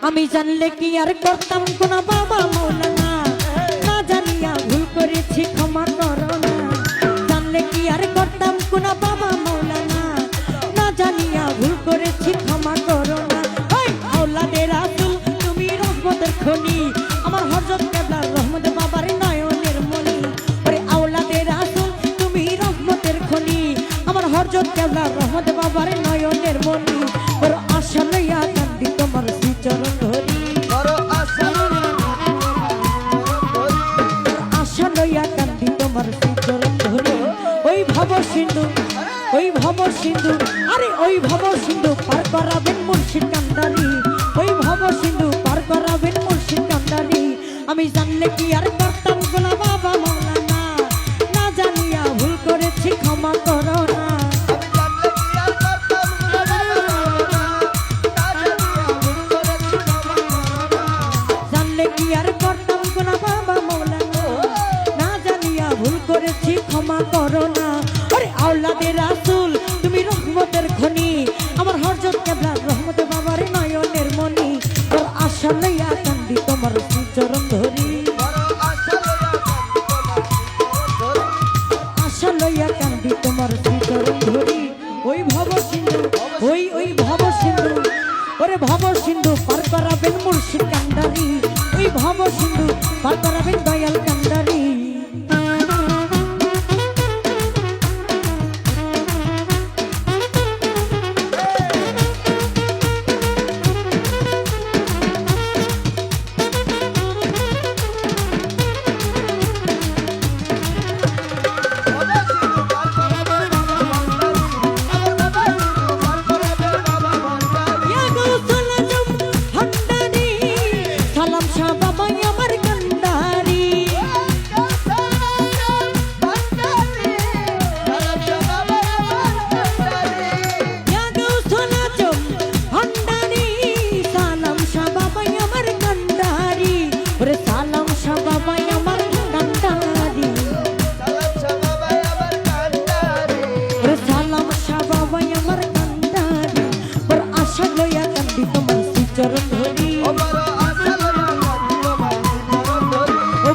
আমি জানলে কি আর করতাম কোন বাবা মৌলানা, না জানিয়া ভুল করেছি ক্ষমা করো না। জানলে কি আর করতাম কোন বাবা মৌলানা, না জানিয়া ভুল করেছি ক্ষমা করো না। ওই আওলাদে রাসূল তুমি রহমতের খনি, আমার হযরত কেবলার রহমত বাবার নয়নের মনি। ওরে আওলাদে রাসূল তুমি রহমতের খনি, আমার হযরত কেবলার রহমত বাবার নয়নের মনি। ওর আশা লইয়া কান্দি তোমার শ্রীচরণ ধরি, আশা লইয়া কান্দি তোমার শ্রীচরণ ধরি। ওই ভব সিন্ধু, ওই ভব সিন্ধু, আরে ওই ভব সিন্ধু পার করাবেন মুর্শিদ কান্ডারি, ওই ভব সিন্ধু পার করাবেন মুর্শিদ কান্ডারি। আমি জানলে কি আর করতাম গোলা বাবা মৌলানা, না জানিয়া ভুল করেছি ক্ষমা করো না। জানলে কি আর করতাম গোলা বাবা মৌলানা, না জানিয়া ভুল করেছি ক্ষমা করো না। আরে আওলাদে রাসূল তুমি রহমতের খনি, আমার হযরত কেবলার রহমত বাবার নয়নের মনি। তোর আশা লইয়া কান্দি তোমার শ্রীচরণ ধরি, আশা লইয়া কান্দি তোমার শ্রীচরণ ধরি। ওই ভব সিন্ধু, ওই ভব সিন্ধু, ওরে ভব সিন্ধু পার করাবেন মুর্শিদ কান্ডারি, ওই ভব সিন্ধু পার করাবেন দয়াল কান্ডারি। সালাম শাহ বাবা আমার কান্ডারি, সালাম শাহ বাবা আমার কান্ডারি, ওরে সালাম শাহ বাবা আমার কান্ডারি, ওরে সালাম শাহ বাবা আমার কান্ডারি। ওর আশা লইয়া কান্দি তোমার শ্রীচরণ ধরি,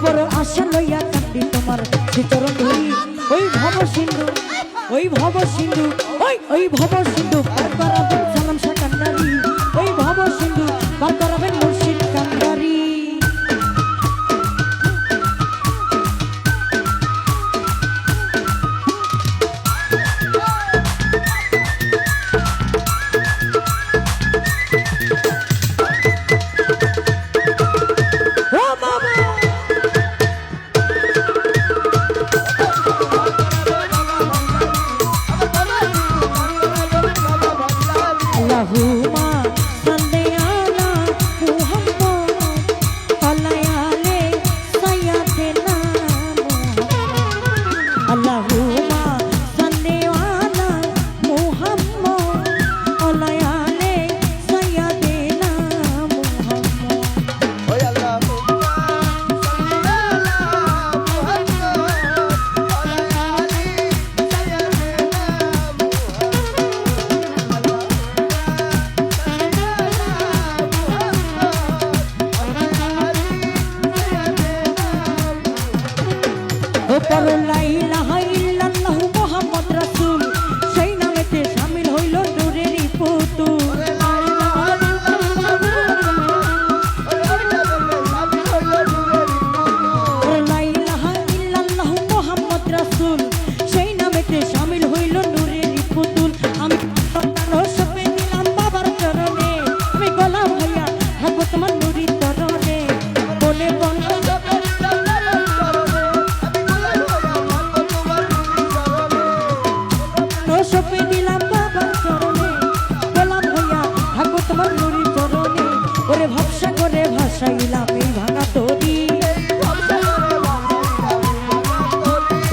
বড় আশা লইয়া কান্দি তোমার শ্রীচরণ ধরি। ওই ভব সিন্ধু, ওই ভব সিন্ধু, ওই ভব সিন্ধু পার করাবেন সালাম শাহ কান্ডারি, ওই ভব সিন্ধু পার করাবেন মুর্শিদ কান্ডারি। ও বাবা Allahumma salli ala Muhammad alayale sayyidina Muhammad. Allahumma salli ala Muhammad alayale sayyidina Muhammad. পড়ো লা ইলাহা ইল্লাল্লাহু মুহাম্মদ রাসূল, সেই নামেতে শামিল হইল নূরেরই পুতুল। লা ইলাহা ইল্লাল্লাহু মুহাম্মদ রাসূল, সেই নামেতে শামিল হইল নূরেরই পুতুল। আমি সপে দিলাম বাবার চরণে, আমি গোলাম হইয়া থাকবো তোমার নুরির চরণে। বলে বন্ধ সপে দিলাম বাবার চরণে, গোলাম হইয়া থাকবো তোমার নুরির চরণে। ওরে ভবসা করে ভাসাইলাম এই ভাঙা তরি,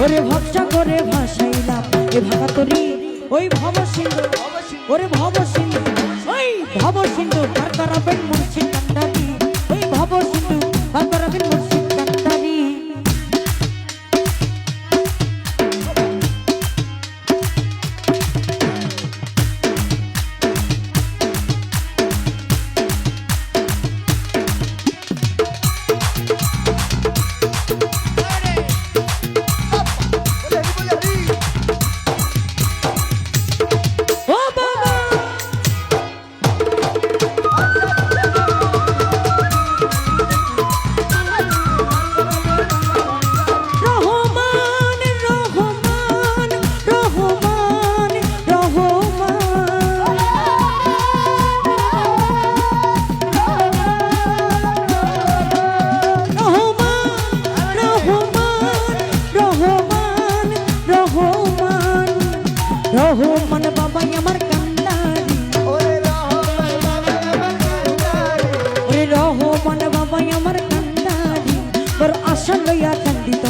ওরে ভবসা করে ভাসাইলাম এই ভাঙা তরি। ওই ভব সিন্ধু, ওরে ভব সিন্ধু, ওই ভব সিন্ধু পার করাবেন মুর্শিদ কান্ডারি, ওই ভব সিন্ধু পার করাবেন মুর্শিদ কান্ডারি।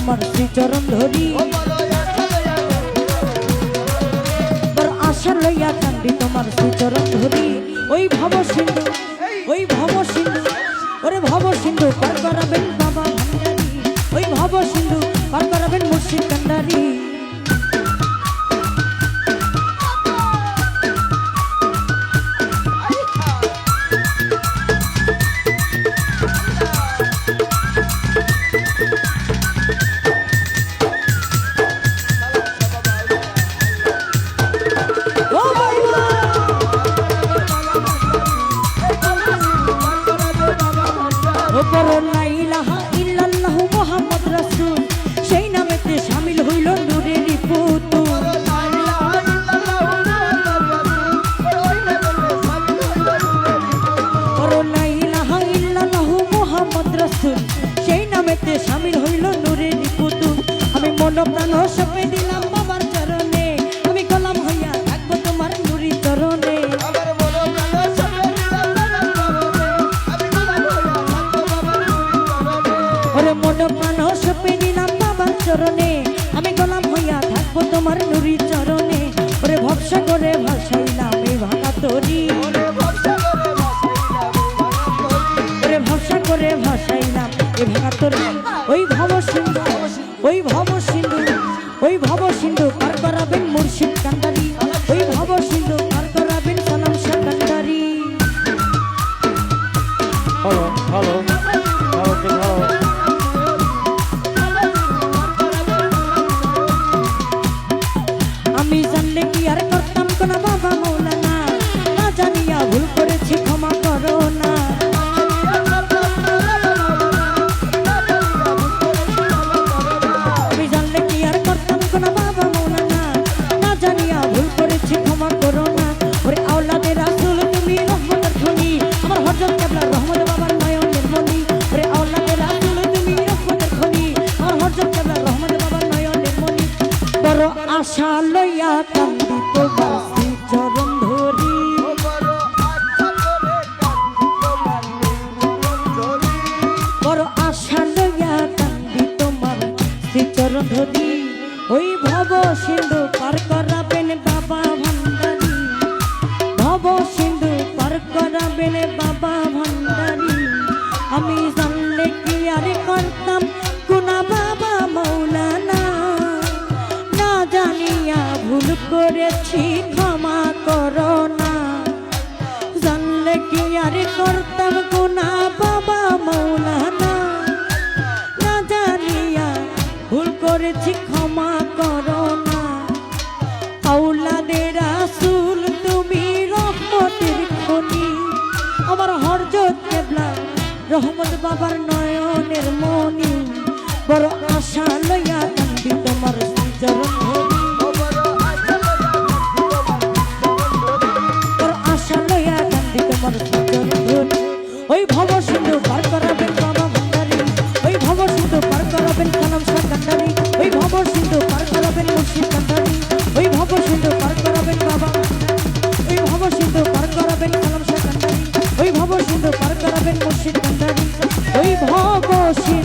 তোমার শ্রীচরণ ধরি বড় আশা লইয়া কান্দি তোমার শ্রীচরণ ধরি ওই ভব সিন্ধু ওরে ভব সিন্ধু পার করাবেন বাবা ভান্ডারী ওই ভব সিন্ধু পার করাবেন মুর্শিদ কান্ডারী লা ইলাহা ইল্লাল্লাহু মুহাম্মদ রাসূল সেই নামেতে শামিল হইল নূরের পুতুল লা ইলাহা ইল্লাল্লাহু মুহাম্মদ রাসূল সেই নামেতে শামিল হইল নূরের পুতুল আমি মন প্রাণ সঁপে দিলাম বাবার চরণে আমি গোলাম হইয়া থাকবো তোমার নুরি চরণে মন প্রাণ সঁপে দিলাম বাবার চরণে আমি গোলাম হইয়া থাকবো তোমার নুরি চরণে ওরে ভরসা করে ভাসাইলাম এই ভাঙা তরি ওরে ভরসা করে ভাসাইলাম এই ভাঙা তরি ওই ভব সিন্ধু পার করাবেন মুর্শিদ কান্ডারী ওই ভব সিন্ধু পার করাবেন সালাম শাহ কান্ডারী হ্যালো আমি জানলে কি আর করতাম কোন বাবা মৌলানা না জানিয়া ভুল করেছি ক্ষমা করো না আমি জানলে কি আর করতাম কোন বাবা মৌলানা না জানিয়া ভুল করেছি ক্ষমা করো না ওরে আওলাদে রাসূল তুমি রহমতের খনি আমার হযরত কেবলা রহমত বাবার নয়নের মনি ওরে আওলাদে রাসূল তুমি রহমতের খনি আমার হযরত কেবলা রহমত বাবার নয়নের মনি বড় আশা লইয়া কান্দি তোমার শ্রীচরণ ধরি বড় আশা লইয়া কান্দি তোমার শ্রীচরণ ধরি ওই ভব সিন্ধু পার করাবেন বাবা ভান্ডারী ভব সিন্ধু পার করাবেন বাবা ভান্ডারী আমি জানলে কি আর করতাম গুনাহ বাবা মৌলানা না জানিয়া ভুল করেছি ক্ষমা করো না জানলে কি আর করতাম গুনাহ বাবা মৌলানা না জানিয়া ভুল করেছি ক্ষমা করো না আওলাদে রাসূল তুমি রহমতের খনি আমার হযরত কেবলা রহমত বাবার নয়নের মনি বড় আশা লইয়া কান্দি তোমার শ্রীচরণ ধরি বড় আশা লইয়া কান্দি তোমার শ্রীচরণ ধরি ওই ভব সিন্ধু পার করাবেন বাবা ভান্ডারী ওই ভব সিন্ধু পার করাবেন সালাম শাহ কান্ডারী ওই ভব সিন্ধু পার করাবেন মুর্শিদ কান্ডারী ওই ভব সিন্ধু পার করাবেন বাবা ওই ভব সিন্ধু পার করাবেন সালাম শাহ কান্ডারী ওই ভব সিন্ধু পার করাবেন মুর্শিদ কান্ডারী ওই ভব সিন্ধু